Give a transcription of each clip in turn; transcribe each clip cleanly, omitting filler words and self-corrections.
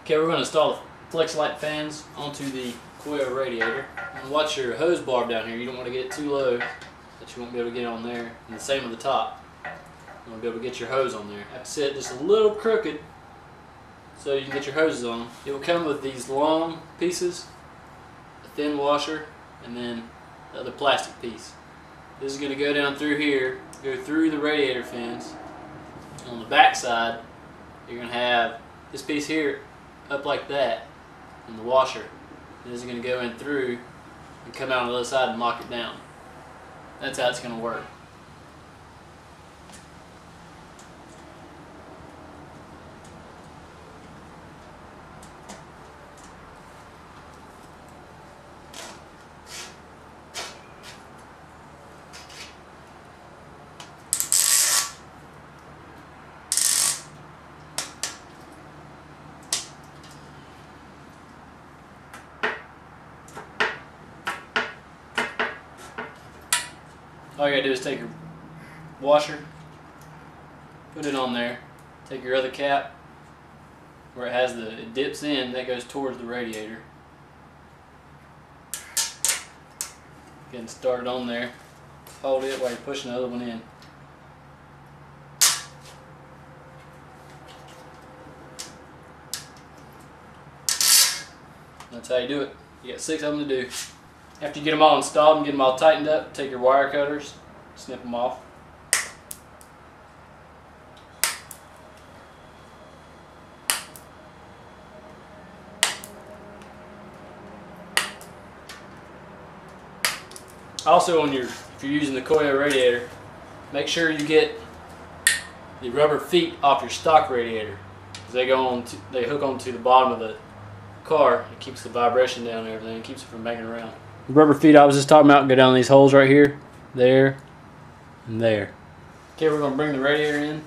Okay, we're going to install the flex light fans onto the coil radiator. And watch your hose barb down here. You don't want to get too low that you won't be able to get on there. And the same with the top. You want to be able to get your hose on there. You have to sit just a little crooked so you can get your hoses on. It will come with these long pieces, a thin washer, and then the other plastic piece. This is going to go down through here, go through the radiator fins. On the back side, you're going to have this piece here up like that in the washer. And this is going to go in through and come out on the other side and lock it down. That's how it's going to work. All you gotta do is take your washer, put it on there, take your other cap where it has it dips in, that goes towards the radiator. Getting started on there. Hold it while you're pushing the other one in. That's how you do it. You got 6 of them to do. After you get them all installed and get them all tightened up, take your wire cutters, snip them off. Also, if you're using the coil radiator, make sure you get the rubber feet off your stock radiator, because they hook onto the bottom of the car. It keeps the vibration down and everything. It keeps it from banging around. The rubber feet I was just talking about go down these holes right here, there, and there. Okay, we're going to bring the radiator in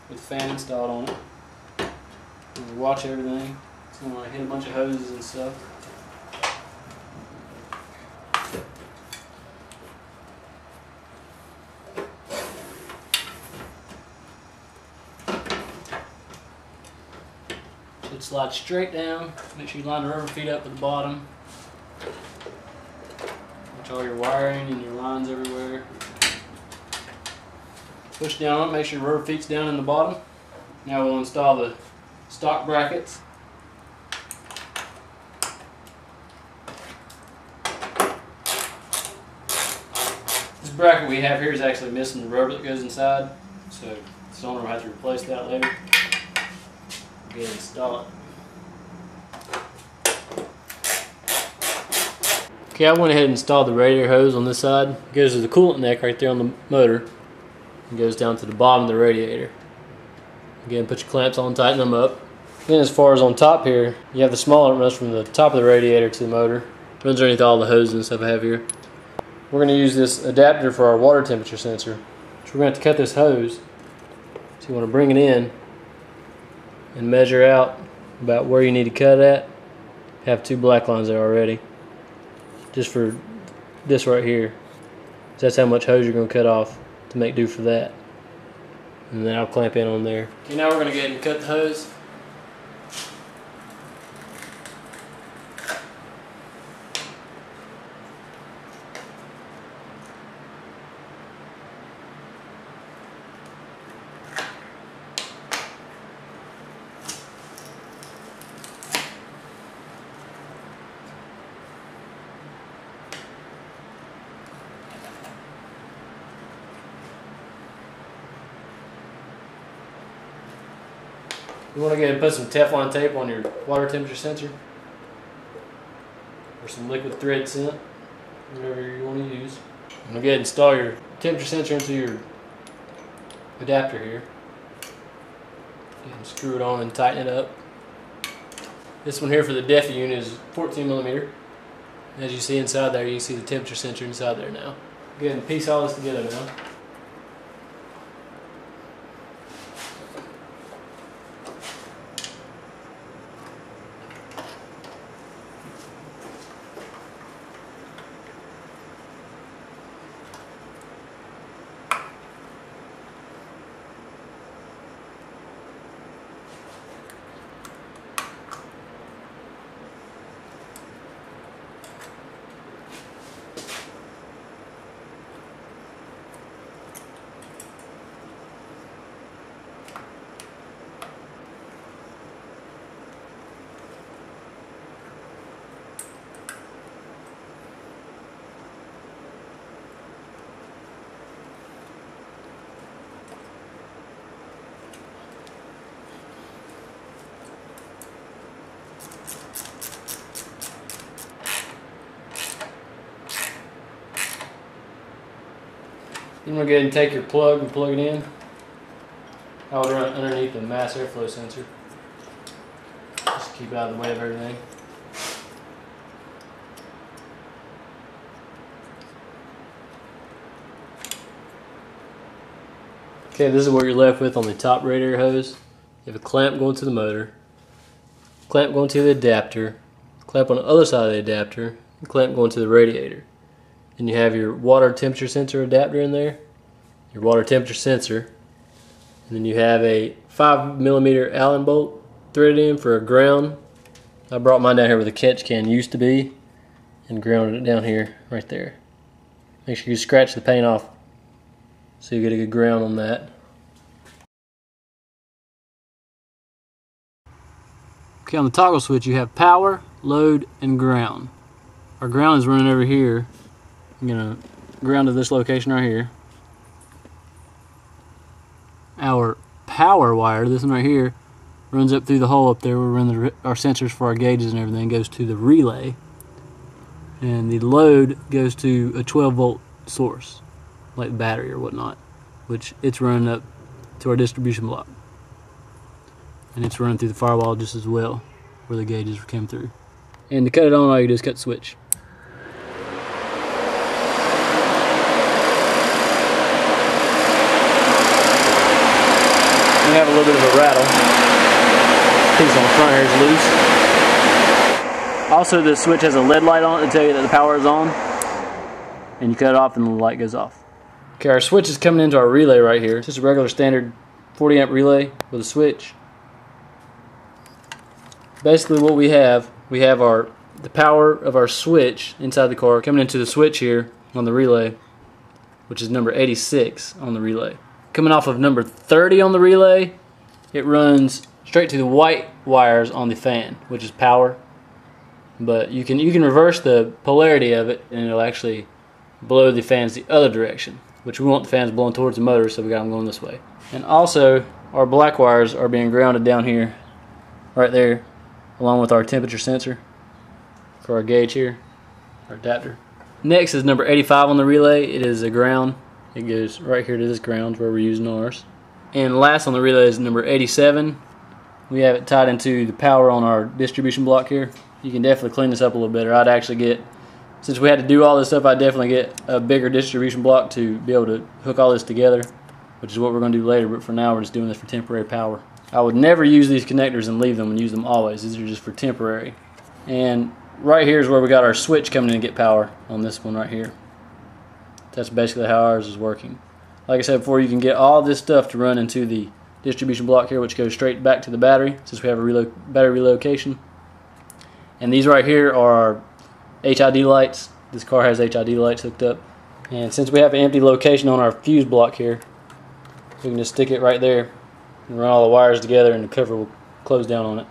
with the fan installed on it. We're going to watch everything. It's going to hit a bunch of hoses and stuff. Should slide straight down. Make sure you line the rubber feet up at the bottom. Watch all your wiring and your lines everywhere. Push down on it, make sure your rubber feet's down in the bottom. Now we'll install the stock brackets. This bracket we have here is actually missing the rubber that goes inside, so the owner will have to replace that later. Go ahead and install it. Okay, I went ahead and installed the radiator hose on this side. It goes to the coolant neck right there on the motor and goes down to the bottom of the radiator. Again, put your clamps on, tighten them up. Then as far as on top here, you have the smaller, it runs from the top of the radiator to the motor. It runs underneath all the hoses and stuff I have here. We're going to use this adapter for our water temperature sensor. So we're going to have to cut this hose. So you want to bring it in and measure out about where you need to cut at. Have 2 black lines there already. Just for this right here. So that's how much hose you're going to cut off to make do for that. And then I'll clamp in on there. Okay, now we're going to go ahead and cut the hose. You want to go ahead and put some Teflon tape on your water temperature sensor, or some liquid thread scent, whatever you want to use. I'm going to go ahead and install your temperature sensor into your adapter here. And screw it on and tighten it up. This one here for the DEFI unit is 14mm. As you see inside there, you can see the temperature sensor inside there now. Go ahead and piece all this together now. I'm going to go ahead and take your plug and plug it in. I would run it underneath the mass airflow sensor. Just keep it out of the way of everything. Okay, this is what you're left with on the top radiator hose. You have a clamp going to the motor, clamp going to the adapter, clamp on the other side of the adapter, and clamp going to the radiator. And you have your water temperature sensor adapter in there, your water temperature sensor, and then you have a 5mm Allen bolt threaded in for a ground. I brought mine down here where the catch can used to be and grounded it down here, right there. Make sure you scratch the paint off so you get a good ground on that. Okay, on the toggle switch you have power, load, and ground. Our ground is running over here. I'm going to ground to this location right here. Our power wire, this one right here, runs up through the hole up there where we run our sensors for our gauges and everything, goes to the relay. And the load goes to a 12-volt source, like battery or whatnot, which it's running up to our distribution block. And it's running through the firewall just as well, where the gauges came through. And to cut it on, all you do is cut the switch. We have a little bit of a rattle. Piece on the front here is loose. Also, the switch has a LED light on it to tell you that the power is on. And you cut it off and the light goes off. Okay, our switch is coming into our relay right here. It's just a regular standard 40 amp relay with a switch. Basically what we have the power of our switch inside the car coming into the switch here on the relay, which is number 86 on the relay. Coming off of number 30 on the relay, it runs straight to the white wires on the fan, which is power. But you can reverse the polarity of it and it'll actually blow the fans the other direction, which we want the fans blowing towards the motor, so we got them going this way. And also our black wires are being grounded down here, right there, along with our temperature sensor for our gauge here, our adapter. Next is number 85 on the relay. It is a ground. It goes right here to this ground where we're using ours. And last on the relay is number 87. We have it tied into the power on our distribution block here. You can definitely clean this up a little better. I'd actually get, since we had to do all this stuff, I'd definitely get a bigger distribution block to be able to hook all this together, which is what we're going to do later, but for now we're just doing this for temporary power. I would never use these connectors and leave them and use them always. These are just for temporary. And right here is where we got our switch coming in to get power on this one right here. That's basically how ours is working. Like I said before, you can get all this stuff to run into the distribution block here, which goes straight back to the battery, since we have a battery relocation. And these right here are our HID lights. This car has HID lights hooked up. And since we have an empty location on our fuse block here, we can just stick it right there and run all the wires together and the cover will close down on it.